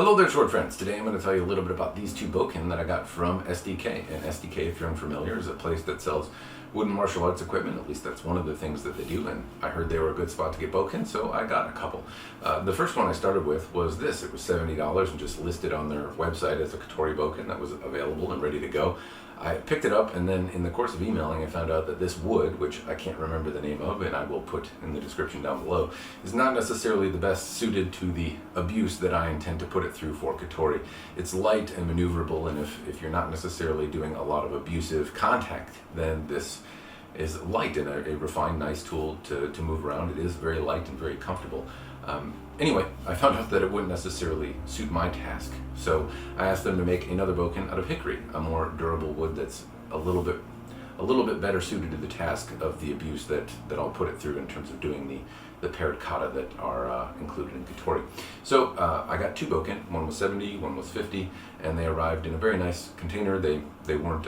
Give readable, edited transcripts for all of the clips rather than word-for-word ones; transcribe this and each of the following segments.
Hello there, sword friends. Today I'm going to tell you a little bit about these two bokken that I got from SDK. And SDK, if you're unfamiliar, is a place that sells wooden martial arts equipment. At least that's one of the things that they do, and I heard they were a good spot to get bokken, so I got a couple. The first one I started with was this. It was $70 and just listed on their website as a Katori bokken that was available and ready to go. I picked it up, and then in the course of emailing I found out that this wood, which I can't remember the name of and I will put in the description down below, is not necessarily the best suited to the abuse that I intend to put it through for Katori. It's light and maneuverable, and if you're not necessarily doing a lot of abusive contact, then this is light and a refined, nice tool to move around. It is very light and very comfortable. Anyway, I found out that it wouldn't necessarily suit my task, so I asked them to make another bokken out of hickory, a more durable wood that's a little bit better suited to the task of the abuse that I'll put it through in terms of doing the paired kata that are included in Katori. So I got two bokken. One was 70, one was 50, and they arrived in a very nice container. They were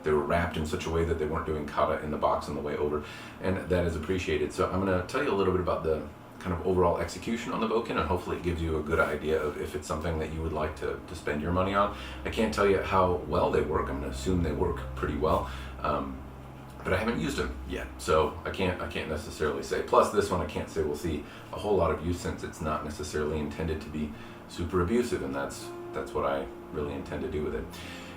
wrapped in such a way that they weren't doing kata in the box on the way over, and that is appreciated. So I'm going to tell you a little bit about the kind of overall execution on the bokken, and hopefully it gives you a good idea of if it's something that you would like to spend your money on. I can't tell you how well they work. I'm going to assume they work pretty well, but I haven't used them yet, so I can't necessarily say. Plus, this one I can't say we'll see a whole lot of use, since it's not necessarily intended to be super abusive, and that's what I really intend to do with it.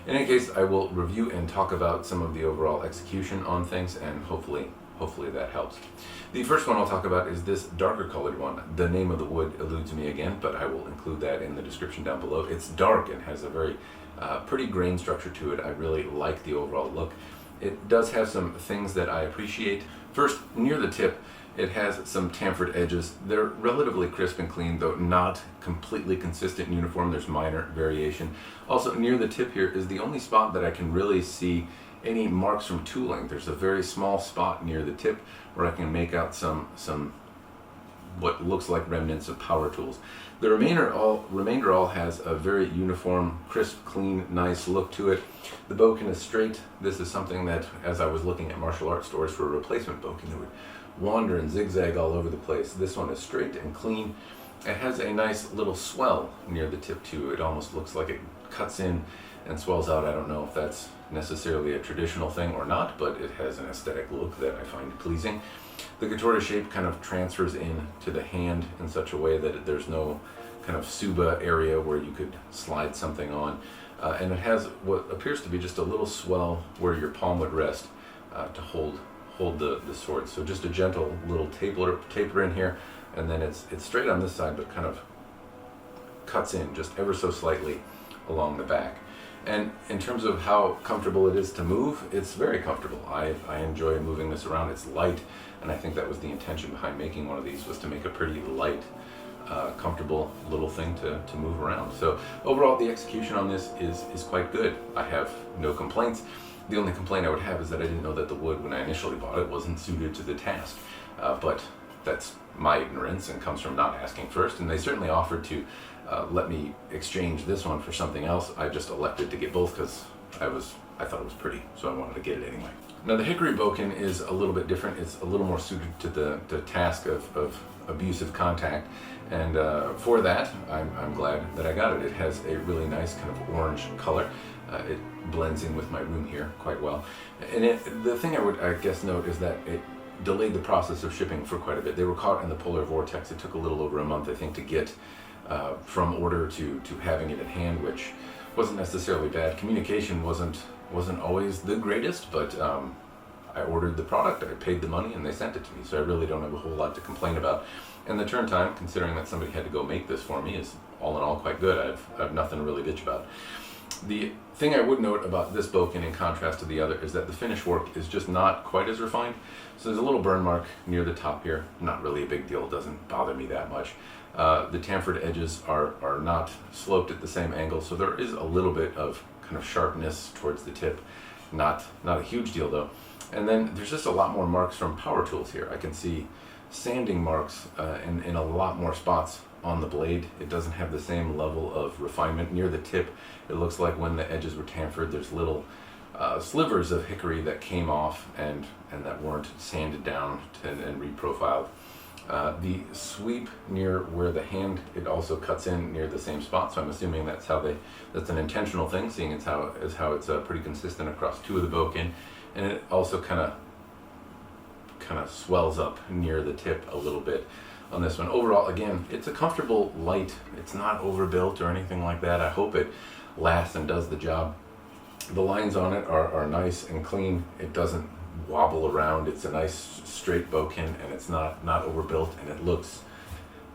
In any case, I will review and talk about some of the overall execution on things, and hopefully that helps. The first one I'll talk about is this darker colored one. The name of the wood eludes me again, but I will include that in the description down below. It's dark and has a very pretty grain structure to it. I really like the overall look. It does have some things that I appreciate. First, near the tip, it has some chamfered edges. They're relatively crisp and clean, though not completely consistent and uniform. There's minor variation. Also, near the tip here is the only spot that I can really see any marks from tooling. There's a very small spot near the tip where I can make out some what looks like remnants of power tools. The remainder all has a very uniform, crisp, clean, nice look to it. The bokken is straight. This is something that, as I was looking at martial arts stores for a replacement bokken, it would wander and zigzag all over the place. This one is straight and clean. It has a nice little swell near the tip too. It almost looks like it cuts in and swells out. I don't know if that's necessarily a traditional thing or not, but it has an aesthetic look that I find pleasing. The Katori shape kind of transfers in to the hand in such a way that there's no kind of suba area where you could slide something on, and it has what appears to be just a little swell where your palm would rest to hold the sword. So just a gentle little taper in here, and then it's straight on this side, but kind of cuts in just ever so slightly along the back. And in terms of how comfortable it is to move, it's very comfortable. I enjoy moving this around. It's light, and I think that was the intention behind making one of these, was to make a pretty light, comfortable little thing to move around. So overall, the execution on this is quite good. I have no complaints. The only complaint I would have is that I didn't know that the wood, when I initially bought it, wasn't suited to the task. But that's my ignorance and comes from not asking first, and they certainly offered to let me exchange this one for something else. I just elected to get both because I thought it was pretty, so I wanted to get it anyway. Now the Hickory bokken is a little bit different. It's a little more suited to the task of abusive contact, and for that I'm glad that I got it. It has a really nice kind of orange color. It blends in with my room here quite well, and the thing I guess note is that it delayed the process of shipping for quite a bit. They were caught in the polar vortex. It took a little over a month, I think, to get from order to having it at hand, which wasn't necessarily bad. Communication wasn't always the greatest, but I ordered the product, I paid the money, and they sent it to me, so I really don't have a whole lot to complain about. And the turn time, considering that somebody had to go make this for me, is all in all quite good. I've nothing to really bitch about. The thing I would note about this bokken in contrast to the other is that the finish work is just not quite as refined. So there's a little burn mark near the top here. Not really a big deal, it doesn't bother me that much. The chamfered edges are not sloped at the same angle, so there is a little bit of kind of sharpness towards the tip. Not a huge deal though. And then there's just a lot more marks from power tools here. I can see sanding marks in a lot more spots on the blade. It doesn't have the same level of refinement near the tip. It looks like when the edges were chamfered, there's little slivers of hickory that came off and that weren't sanded down and reprofiled. The sweep near where the hand, it also cuts in near the same spot, so I'm assuming that's an intentional thing, seeing it's how it's pretty consistent across two of the Bokken, and it also kind of swells up near the tip a little bit on this one. Overall, again, it's a comfortable light. It's not overbuilt or anything like that. I hope it lasts and does the job. The lines on it are nice and clean. It doesn't wobble around. It's a nice straight Bokken, and it's not overbuilt, and it looks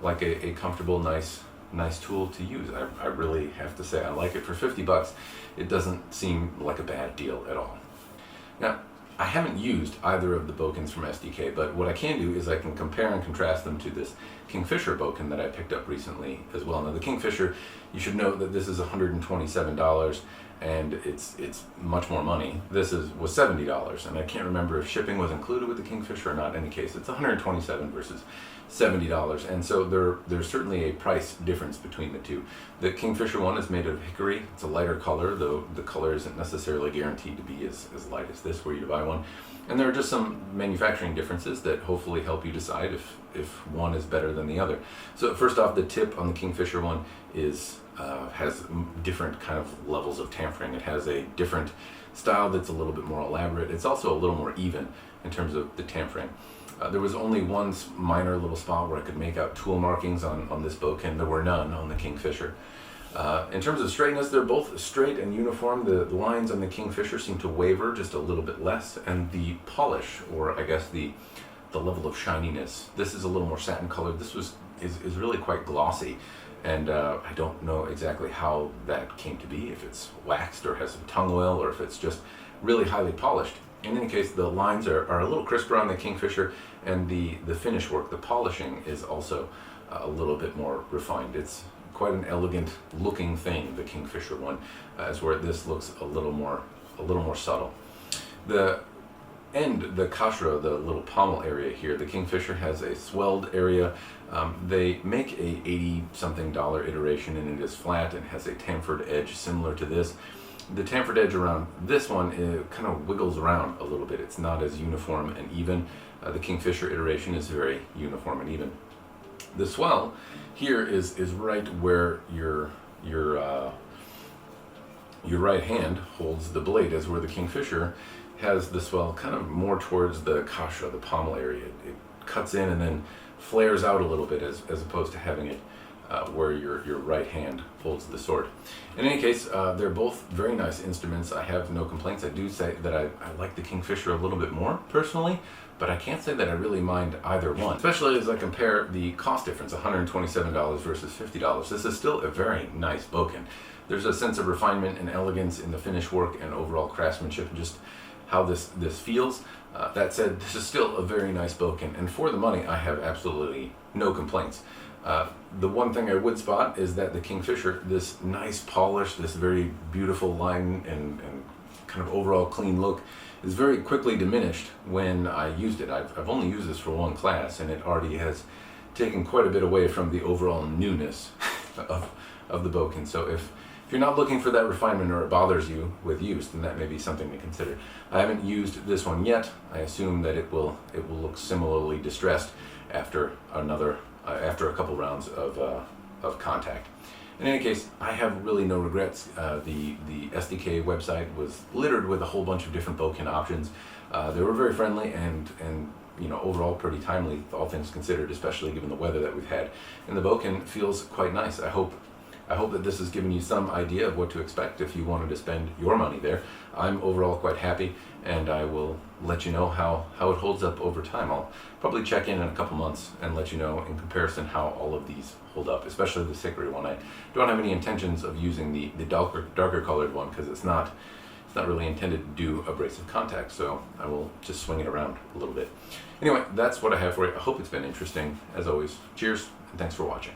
like a comfortable, nice tool to use. I really have to say I like it. For $50, it doesn't seem like a bad deal at all. Now, I haven't used either of the Bokkens from SDK, but what I can do is I can compare and contrast them to this Kingfisher Bokken that I picked up recently as well. Now, the Kingfisher, you should note that this is $127, and it's much more money. This was $70, and I can't remember if shipping was included with the Kingfisher or not. In any case, it's $127 versus $70, and so there's certainly a price difference between the two. The Kingfisher one is made of hickory. It's a lighter color, though the color isn't necessarily guaranteed to be as light as this were you to buy one. And there are just some manufacturing differences that hopefully help you decide if one is better than the other. So first off, the tip on the Kingfisher one has different kind of levels of tamfering. It has a different style that's a little bit more elaborate. It's also a little more even in terms of the tamfering. There was only one minor little spot where I could make out tool markings on this Bokken. There were none on the Kingfisher. In terms of straightness, they're both straight and uniform. The lines on the Kingfisher seem to waver just a little bit less, and the polish, or I guess the level of shininess, this is a little more satin colored. This is really quite glossy, and I don't know exactly how that came to be, if it's waxed or has some tung oil, or if it's just really highly polished. In any case, the lines are a little crisper on the Kingfisher, and the finish work, the polishing, is also a little bit more refined. It's quite an elegant looking thing, the Kingfisher one, as where this looks a little more subtle. The kashra, the little pommel area here, the Kingfisher has a swelled area. They make a $80-something iteration, and it is flat and has a chamfered edge similar to this. The chamfered edge around this one, it kind of wiggles around a little bit. It's not as uniform and even. The Kingfisher iteration is very uniform and even. The swell here is right where your right hand holds the blade, as where the Kingfisher has the swell kind of more towards the kashra, the pommel area. It cuts in and then flares out a little bit, as opposed to having it where your right hand holds the sword. In any case, they're both very nice instruments. I have no complaints. I do say that I like the Kingfisher a little bit more personally, but I can't say that I really mind either one, especially as I compare the cost difference, $127 versus $50. This is still a very nice Bokken. There's a sense of refinement and elegance in the finish work and overall craftsmanship, and just how this feels. That said, this is still a very nice Bokken, and for the money, I have absolutely no complaints. The one thing I would spot is that the Kingfisher, this nice polish, this very beautiful line and kind of overall clean look, is very quickly diminished when I used it. I've only used this for one class, and it already has taken quite a bit away from the overall newness of the Bokken. So if you're not looking for that refinement, or it bothers you with use, then that may be something to consider. I haven't used this one yet. I assume that it will look similarly distressed after a couple rounds of contact. In any case, I have really no regrets. The SDK website was littered with a whole bunch of different Bokken options. They were very friendly and overall pretty timely, all things considered, especially given the weather that we've had. And the Bokken feels quite nice. I hope that this has given you some idea of what to expect if you wanted to spend your money there. I'm overall quite happy, and I will let you know how it holds up over time. I'll probably check in a couple months and let you know in comparison how all of these hold up, especially the Hickory one. I don't have any intentions of using the darker colored one, because it's not really intended to do abrasive contact, so I will just swing it around a little bit. Anyway, that's what I have for you. I hope it's been interesting. As always, cheers, and thanks for watching.